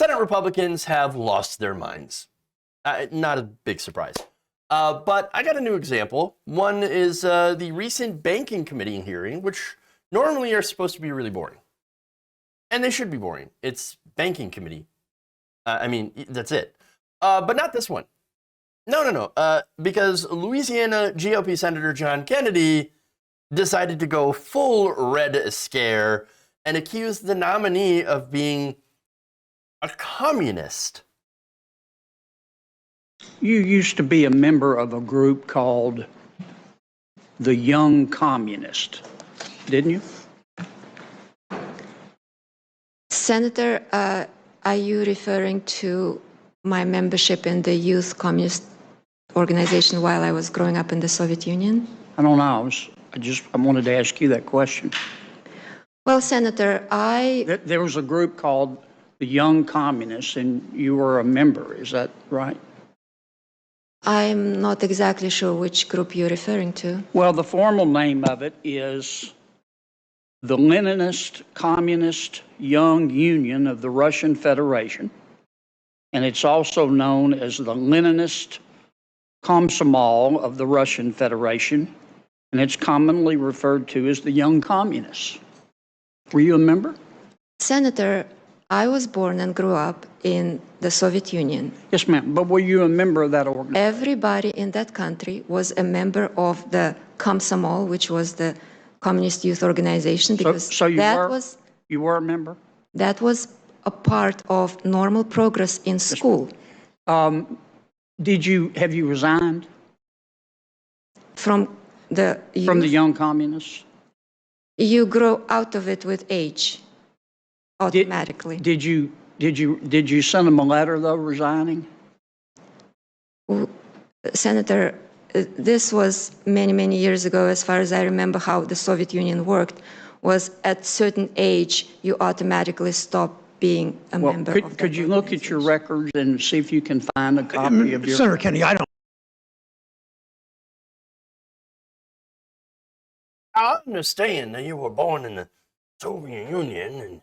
Senate Republicans have lost their minds. Not a big surprise. But I got a new example. One is the recent Banking Committee hearing, which normally are supposed to be really boring. And they should be boring. It's Banking Committee. I mean, that's it. But not this one. No. Because Louisiana GOP Senator John Kennedy decided to go full Red Scare and accused the nominee of being a communist. You used to be a member of a group called the Young Communist, didn't you? Senator, are you referring to my membership in the Youth Communist Organization while I was growing up in the Soviet Union? I don't know. I wanted to ask you that question. Well, Senator, There was a group called the Young Communists, and you were a member. Is that right? I'm not exactly sure which group you're referring to. Well, the formal name of it is the Leninist Communist Young Union of the Russian Federation, and it's also known as the Leninist Komsomol of the Russian Federation, and it's commonly referred to as the Young Communists. Were you a member? Senator, I was born and grew up in the Soviet Union. Yes, ma'am. But were you a member of that organization? Everybody in that country was a member of the Komsomol, which was the Communist Youth Organization, because you were a member? That was a part of normal progress in school. Have you resigned? From the youth? From the Young Communists? You grow out of it with age, automatically. Did you send them a letter, though, resigning? Senator, this was many, many years ago. As far as I remember how the Soviet Union worked, was at certain age, you automatically stop being a member of that Could you look at your records and see if you can find a copy of your... Senator Kennedy, I understand that you were born in the Soviet Union and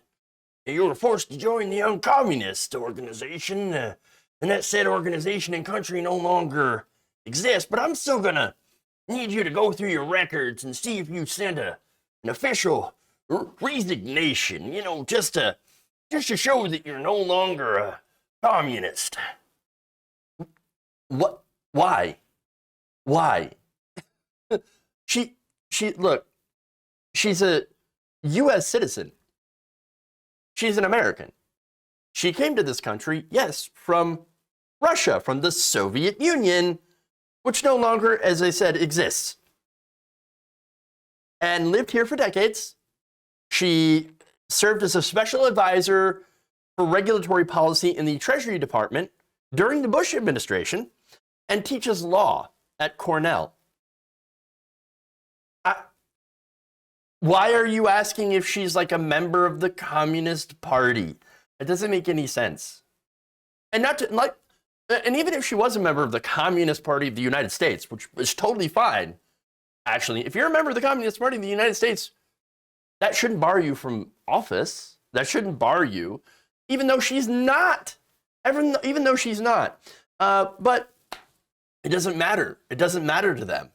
you were forced to join the Young Communist Organization, and that said organization and country no longer exists, but I'm still gonna need you to go through your records and see if you sent an official resignation, just to show that you're no longer a communist. What? Why? Look, she's a U.S. citizen. She's an American. She came to this country, yes, from Russia, from the Soviet Union, which no longer, as I said, exists. And lived here for decades. She served as a special advisor for regulatory policy in the Treasury Department during the Bush administration and teaches law at Cornell. Why are you asking if she's like a member of the Communist Party? It doesn't make any sense. And and even if she was a member of the Communist Party of the United States, which is totally fine, actually, if you're a member of the Communist Party of the United States, that shouldn't bar you from office. That shouldn't bar you, even though she's not. Even though she's not. But it doesn't matter. It doesn't matter to them.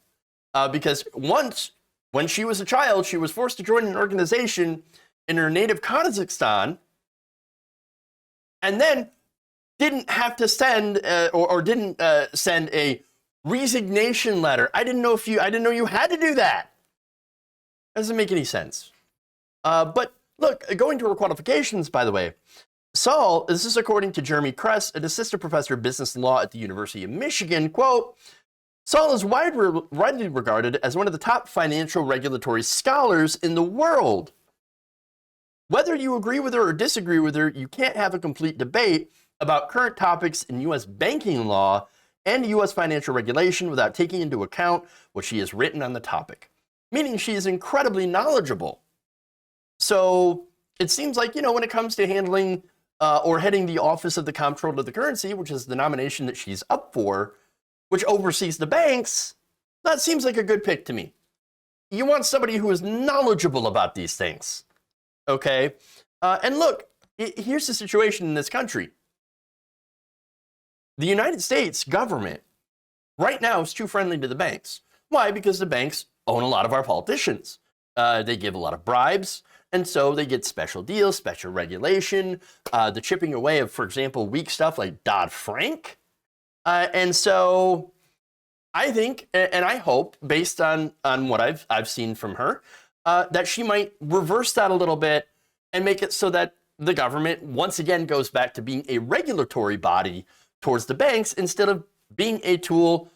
Because when she was a child, she was forced to join an organization in her native Kazakhstan, and then didn't have to send didn't send a resignation letter. I didn't know you had to do that. Doesn't make any sense. But look, going to her qualifications, by the way, Saule, this is according to Jeremy Kress, an assistant professor of business law at the University of Michigan, quote, Saule is widely regarded as one of the top financial regulatory scholars in the world. Whether you agree with her or disagree with her, you can't have a complete debate about current topics in U.S. banking law and U.S. financial regulation without taking into account what she has written on the topic, meaning she is incredibly knowledgeable. So it seems like, when it comes to handling or heading the Office of the Comptroller of the Currency, which is the nomination that she's up for, which oversees the banks, that seems like a good pick to me. You want somebody who is knowledgeable about these things, okay? And look, Here's the situation in this country. The United States government right now is too friendly to the banks. Why? Because the banks own a lot of our politicians. They give a lot of bribes, and so they get special deals, special regulation, the chipping away of, for example, weak stuff like Dodd-Frank. And so I think, and I hope, based on what I've seen from her, that she might reverse that a little bit and make it so that the government once again goes back to being a regulatory body towards the banks instead of being a tool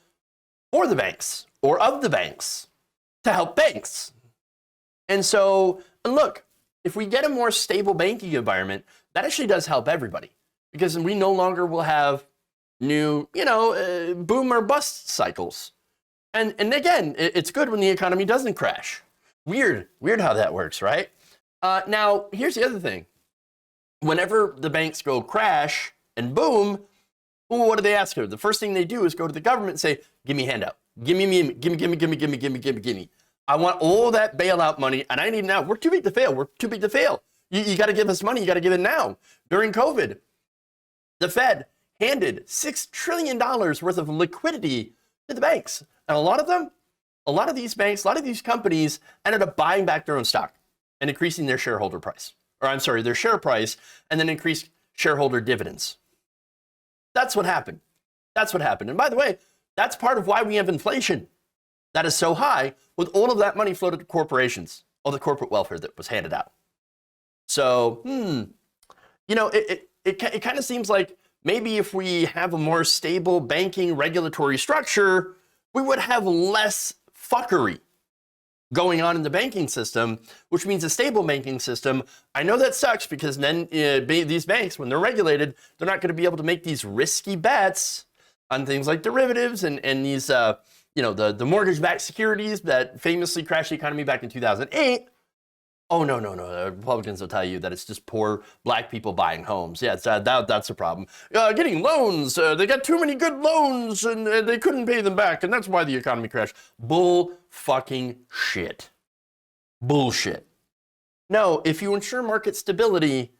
for the banks or of the banks to help banks. And so, look, if we get a more stable banking environment, that actually does help everybody, because we no longer will have new, boom or bust cycles. And again, it's good when the economy doesn't crash. Weird how that works, right? Now, here's the other thing. Whenever the banks go crash and boom, what do they ask her? The first thing they do is go to the government and say, give me a handout. Give me. I want all that bailout money, and I need it now. We're too big to fail. You got to give us money. You got to give it now. During COVID, the Fed handed $6 trillion worth of liquidity to the banks. And a lot of these banks, a lot of these companies ended up buying back their own stock and increasing their shareholder price. Or I'm sorry, their share price, and then increased shareholder dividends. That's what happened. And by the way, that's part of why we have inflation that is so high, with all of that money floated to corporations, all the corporate welfare that was handed out. So, it kind of seems like maybe if we have a more stable banking regulatory structure, we would have less fuckery going on in the banking system, which means a stable banking system. I know that sucks, because then these banks, when they're regulated, they're not going to be able to make these risky bets on things like derivatives and these, the mortgage-backed securities that famously crashed the economy back in 2008. Oh, no. The Republicans will tell you that it's just poor black people buying homes. Yeah, that's a problem. Getting loans. They got too many good loans and they couldn't pay them back, and that's why the economy crashed. Bullshit. No, if you ensure market stability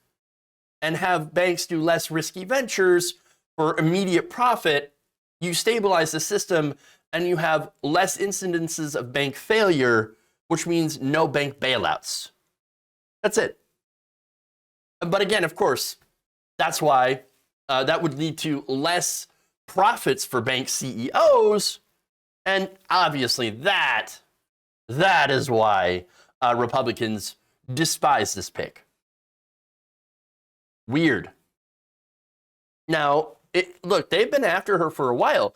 and have banks do less risky ventures for immediate profit, you stabilize the system and you have less incidences of bank failure, which means no bank bailouts. That's it. But again, of course, that's why that would lead to less profits for bank CEOs. And obviously that is why Republicans despise this pick. Weird. Now, look, they've been after her for a while.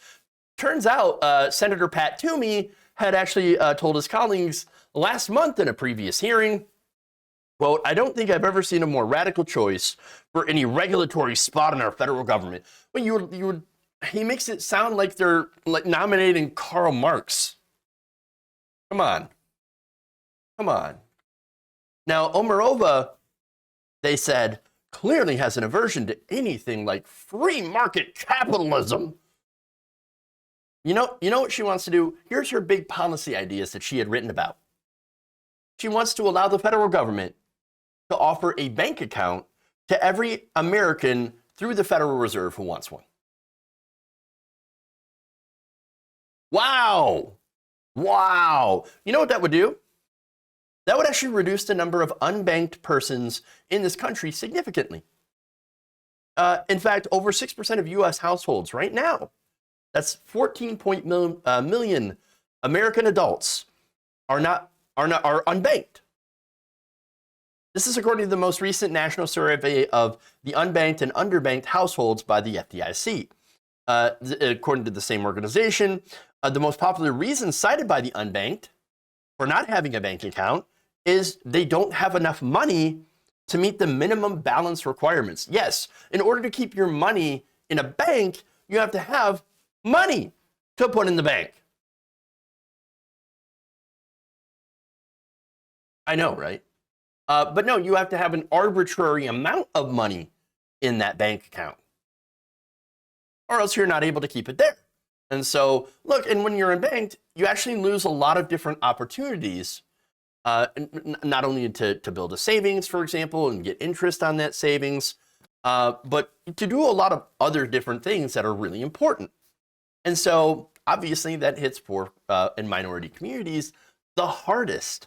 Turns out Senator Pat Toomey had actually told his colleagues last month in a previous hearing, quote, "I don't think I've ever seen a more radical choice for any regulatory spot in our federal government." Well, he makes it sound like they're like nominating Karl Marx. Come on. Now, Omarova, they said, clearly has an aversion to anything like free market capitalism. You know what she wants to do? Here's her big policy ideas that she had written about. She wants to allow the federal government to offer a bank account to every American through the Federal Reserve who wants one. Wow. You know what that would do? That would actually reduce the number of unbanked persons in this country significantly. In fact, over 6% of U.S. households right now, that's 14 million American adults, are unbanked. This is according to the most recent national survey of the unbanked and underbanked households by the FDIC. According to the same organization, the most popular reason cited by the unbanked for not having a bank account is they don't have enough money to meet the minimum balance requirements. Yes, in order to keep your money in a bank, you have to have money to put in the bank. I know, right? But no, you have to have an arbitrary amount of money in that bank account, or else you're not able to keep it there. And so, look, and when you're unbanked, you actually lose a lot of different opportunities not only to build a savings, for example, and get interest on that savings, but to do a lot of other different things that are really important. And so obviously that hits poor and minority communities the hardest.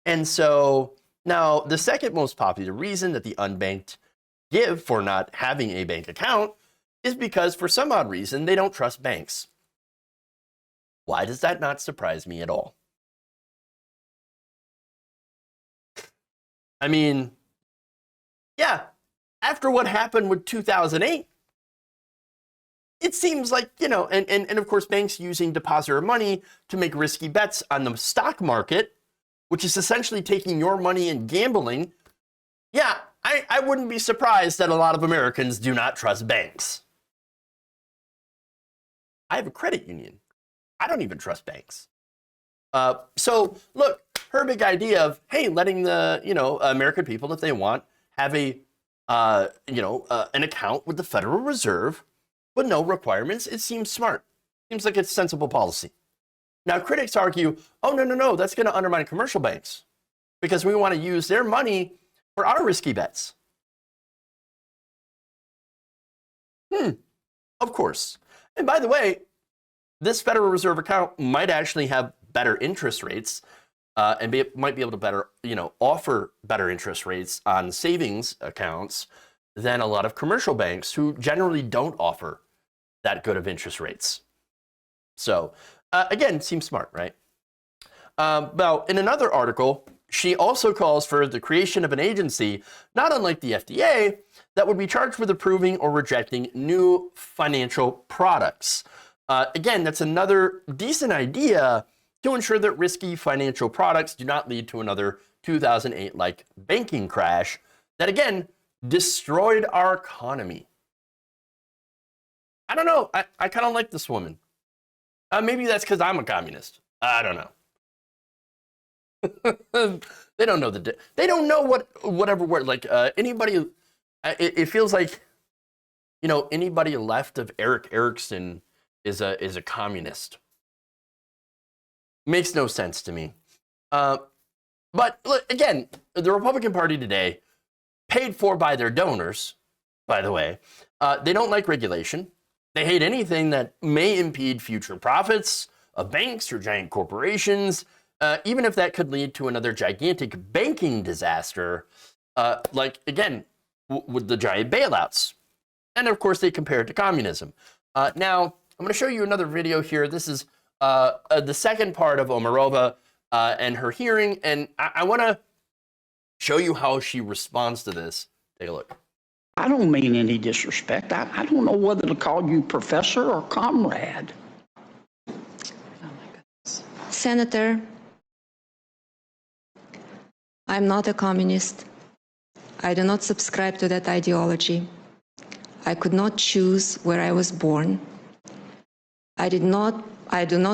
And so now the second most popular reason that the unbanked give for not having a bank account is because for some odd reason they don't trust banks. Why does that not surprise me at all? I mean, yeah, after what happened with 2008, it seems like, and of course, banks using depositor money to make risky bets on the stock market, which is essentially taking your money and gambling. Yeah, I wouldn't be surprised that a lot of Americans do not trust banks. I have a credit union. I don't even trust banks. So look, her big idea of, hey, letting the, American people, if they want, have an account with the Federal Reserve with no requirements, it seems smart. Seems like it's sensible policy. Now, critics argue, oh, no, that's going to undermine commercial banks because we want to use their money for our risky bets. Of course. And by the way, this Federal Reserve account might actually have better interest rates and might be able to better, offer better interest rates on savings accounts than a lot of commercial banks who generally don't offer that good of interest rates. So again, seems smart, right? Now, in another article, she also calls for the creation of an agency, not unlike the FDA, that would be charged with approving or rejecting new financial products. Again, that's another decent idea to ensure that risky financial products do not lead to another 2008-like banking crash that, again, destroyed our economy. I don't know. I kind of like this woman. Maybe that's because I'm a communist. I don't know. They don't know they don't know whatever word, like anybody. It feels like, anybody left of Eric Erickson is a communist. Makes no sense to me. But look, again, the Republican Party today, paid for by their donors, by the way, they don't like regulation. They hate anything that may impede future profits of banks or giant corporations, even if that could lead to another gigantic banking disaster, like, again, with the giant bailouts. And of course, they compare it to communism. Now, I'm going to show you another video here. This is the second part of Omarova and her hearing, and I want to show you how she responds to this. Take a look. I don't mean any disrespect. I don't know whether to call you professor or comrade. Senator, I'm not a communist. I do not subscribe to that ideology. I could not choose where I was born. I do not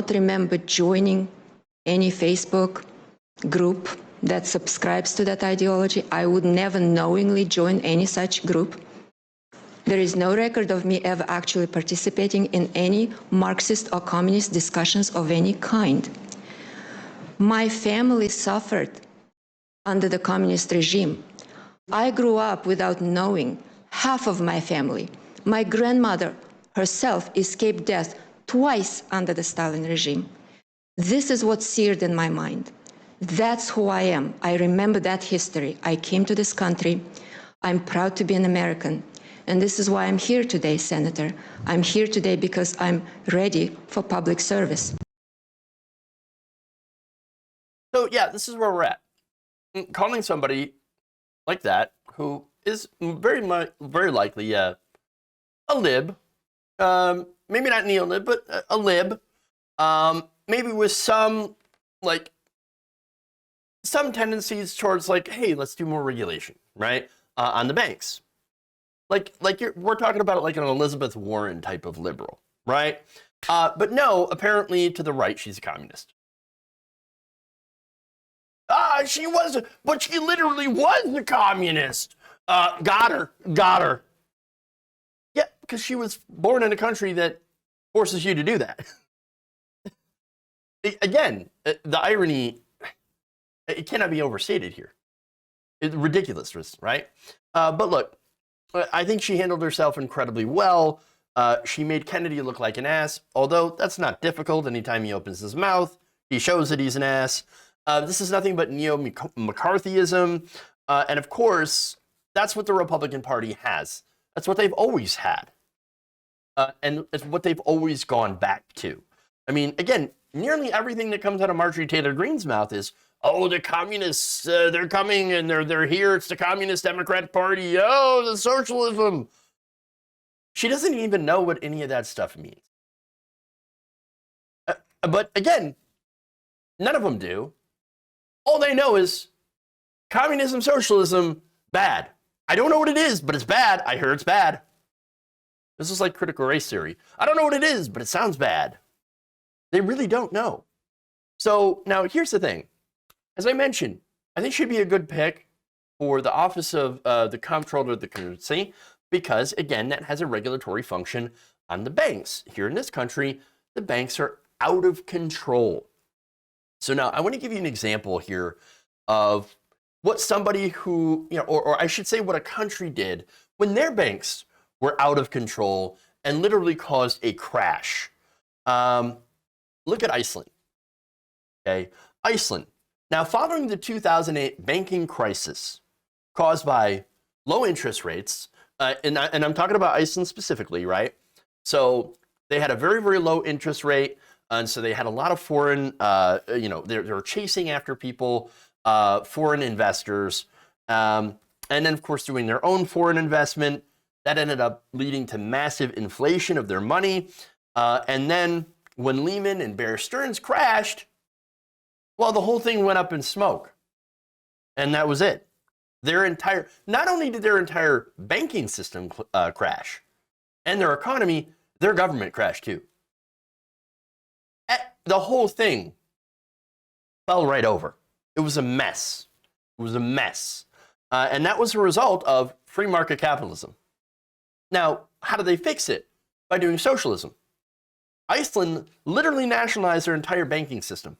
remember joining any Facebook group that subscribes to that ideology. I would never knowingly join any such group. There is no record of me ever actually participating in any Marxist or communist discussions of any kind. My family suffered under the communist regime. I grew up without knowing half of my family. My grandmother herself escaped death twice under the Stalin regime. This is what's seared in my mind. That's who I am. I remember that history. I came to this country. I'm proud to be an American. And this is why I'm here today, Senator. I'm here today because I'm ready for public service. So yeah, this is where we're at. Calling somebody like that, who is very likely a lib, maybe not neo-lib, but a lib, maybe with some tendencies towards hey, let's do more regulation, right, on the banks. We're talking about it like an Elizabeth Warren type of liberal, right? But no, apparently to the right, she's a communist. She was, but she literally was a communist. Got her. Yeah, because she was born in a country that forces you to do that. Again, the irony It cannot be overstated here. It's ridiculous, right? But look, I think she handled herself incredibly well. She made Kennedy look like an ass, although that's not difficult. Anytime he opens his mouth, he shows that he's an ass. This is nothing but neo-McCarthyism. And of course, that's what the Republican Party has. That's what they've always had. And it's what they've always gone back to. I mean, again, nearly everything that comes out of Marjorie Taylor Greene's mouth is, oh, the communists, they're coming and they're here. It's the Communist Democrat Party. Oh, the socialism. She doesn't even know what any of that stuff means. But again, none of them do. All they know is communism, socialism, bad. I don't know what it is, but it's bad. I heard it's bad. This is like critical race theory. I don't know what it is, but it sounds bad. They really don't know. So now here's the thing. As I mentioned, I think she'd be a good pick for the office of the Comptroller of the currency because, again, that has a regulatory function on the banks. Here in this country, the banks are out of control. So now I want to give you an example here of what somebody who, or I should say what a country did when their banks were out of control and literally caused a crash. Look at Iceland. Okay, Iceland. Now, following the 2008 banking crisis caused by low interest rates, and I'm talking about Iceland specifically, right? So they had a very, very low interest rate, and so they had a lot of foreign, they were chasing after people, foreign investors, and then, of course, doing their own foreign investment. That ended up leading to massive inflation of their money. And then when Lehman and Bear Stearns crashed, well, the whole thing went up in smoke. And that was it. Not only did their entire banking system crash and their economy, their government crashed too. The whole thing fell right over. It was a mess. It was a mess. And that was a result of free market capitalism. Now, how do they fix it? By doing socialism. Iceland literally nationalized their entire banking system.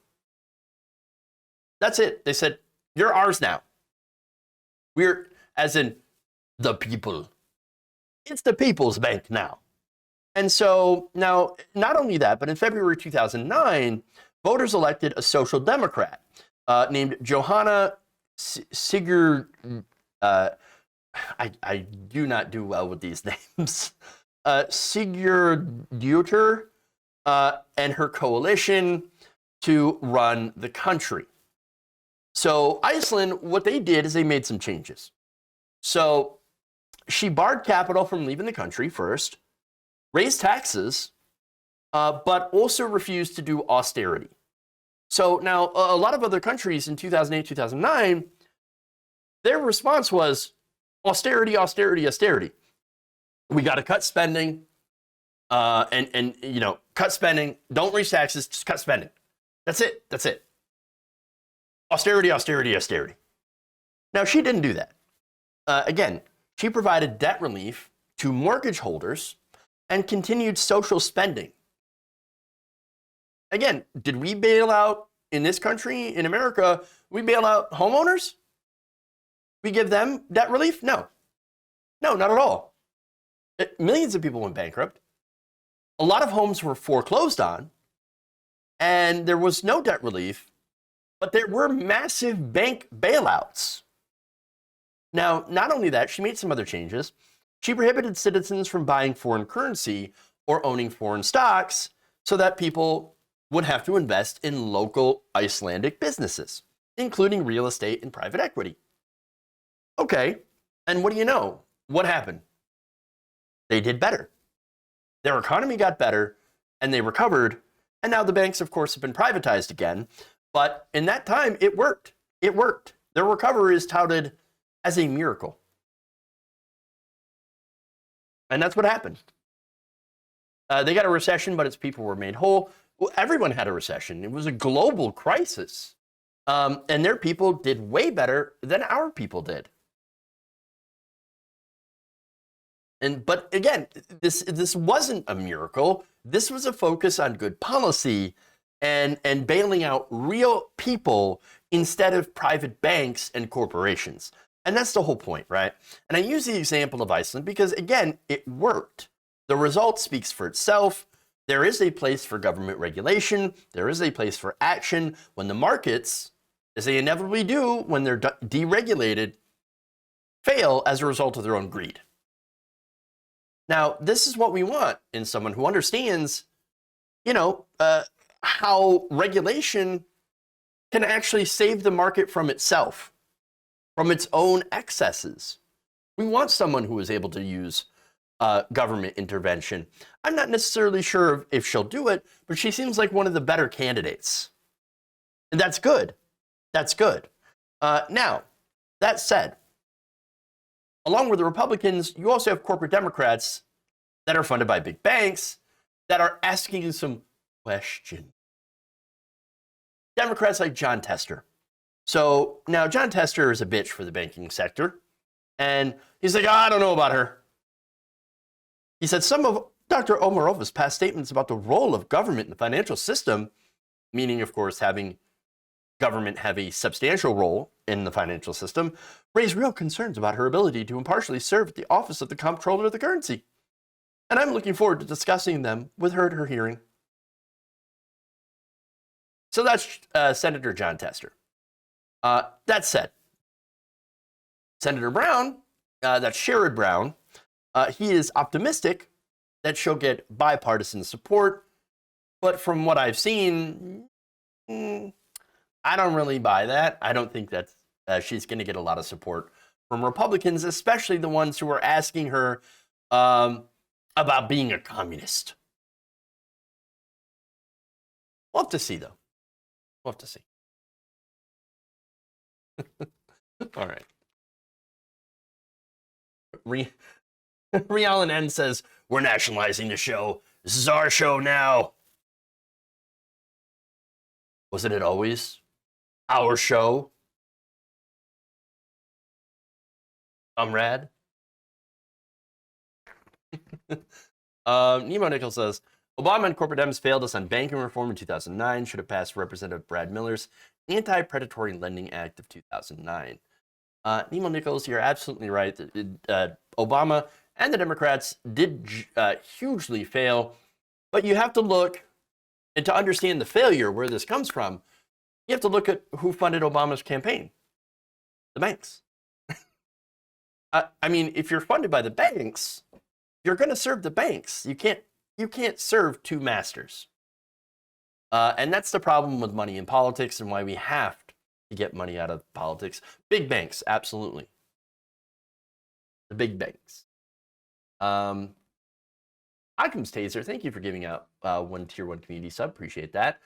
That's it. They said, you're ours now. We're, as in the people. It's the people's bank now. And so now, not only that, but in February 2009, voters elected a social democrat named Johanna Sigurd. I do not do well with these names. Sigurdur and her coalition to run the country. So Iceland, what they did is they made some changes. So she barred capital from leaving the country first, raised taxes, but also refused to do austerity. So now a lot of other countries in 2008, 2009, their response was austerity, austerity, austerity. We got to cut spending, and cut spending. Don't raise taxes, just cut spending. That's it. That's it. Austerity, austerity, austerity. Now, she didn't do that. Again, she provided debt relief to mortgage holders and continued social spending. Again, did we bail out in this country, in America, we bail out homeowners? We give them debt relief? No. No, not at all. Millions of people went bankrupt. A lot of homes were foreclosed on, and there was no debt relief, but there were massive bank bailouts. Now, not only that, she made some other changes. She prohibited citizens from buying foreign currency or owning foreign stocks so that people would have to invest in local Icelandic businesses, including real estate and private equity. Okay, and what do you know? What happened? They did better. Their economy got better, and they recovered, and now the banks, of course, have been privatized again. But in that time, it worked. It worked. Their recovery is touted as a miracle. And that's what happened. They got a recession, but its people were made whole. Well, everyone had a recession. It was a global crisis. And their people did way better than our people did. But again, this wasn't a miracle. This was a focus on good policy and bailing out real people instead of private banks and corporations. And that's the whole point, right? And I use the example of Iceland because, again, it worked. The result speaks for itself. There is a place for government regulation. There is a place for action when the markets, as they inevitably do when they're deregulated, fail as a result of their own greed. Now, this is what we want in someone who understands, how regulation can actually save the market from itself, from its own excesses. We want someone who is able to use government intervention. I'm not necessarily sure if she'll do it, but she seems like one of the better candidates. And that's good. That's good. Now, that said, along with the Republicans, you also have corporate Democrats that are funded by big banks that are asking some questions. Democrats like John Tester. So now John Tester is a bitch for the banking sector. And he's like, I don't know about her. He said some of Dr. Omarova's past statements about the role of government in the financial system, meaning, of course, having government have a substantial role in the financial system, raise real concerns about her ability to impartially serve at the office of the Comptroller of the currency. And I'm looking forward to discussing them with her at her hearing. So that's Senator John Tester. That said, Senator Brown, that's Sherrod Brown, he is optimistic that she'll get bipartisan support. But from what I've seen, I don't really buy that. I don't think that she's going to get a lot of support from Republicans, especially the ones who are asking her about being a communist. We'll have to see, though. We'll have to see. All right. Realan N says, we're nationalizing the show. This is our show now. Wasn't it always our show? Comrade? Nemo Nickel says, Obama and corporate Dems failed us on banking reform in 2009. Should have passed Representative Brad Miller's Anti-Predatory Lending Act of 2009. Nemo Nichols, you're absolutely right. Obama and the Democrats did hugely fail, but you have to look, and to understand the failure, where this comes from, you have to look at who funded Obama's campaign. The banks. I mean, if you're funded by the banks, you're going to serve the banks. You can't serve two masters. And that's the problem with money in politics and why we have to get money out of politics. Big banks, absolutely. The big banks. Occam's Taser, thank you for giving out one tier 1 community sub. Appreciate that.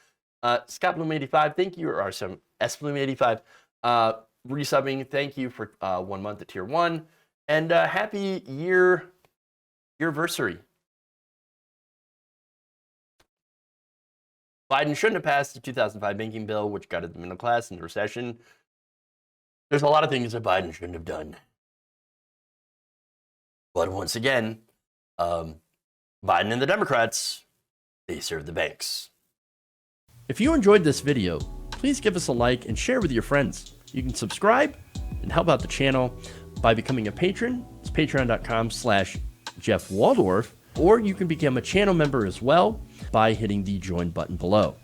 Scott Bloom 85, thank you. Or some S Bloom 85, resubbing. Thank you for 1 month at tier 1. And happy year-versary. Biden shouldn't have passed the 2005 banking bill, which gutted the middle class in the recession. There's a lot of things that Biden shouldn't have done. But once again, Biden and the Democrats, they serve the banks. If you enjoyed this video, please give us a like and share with your friends. You can subscribe and help out the channel by becoming a patron. It's patreon.com/Jeff Waldorf, or you can become a channel member as well by hitting the join button below.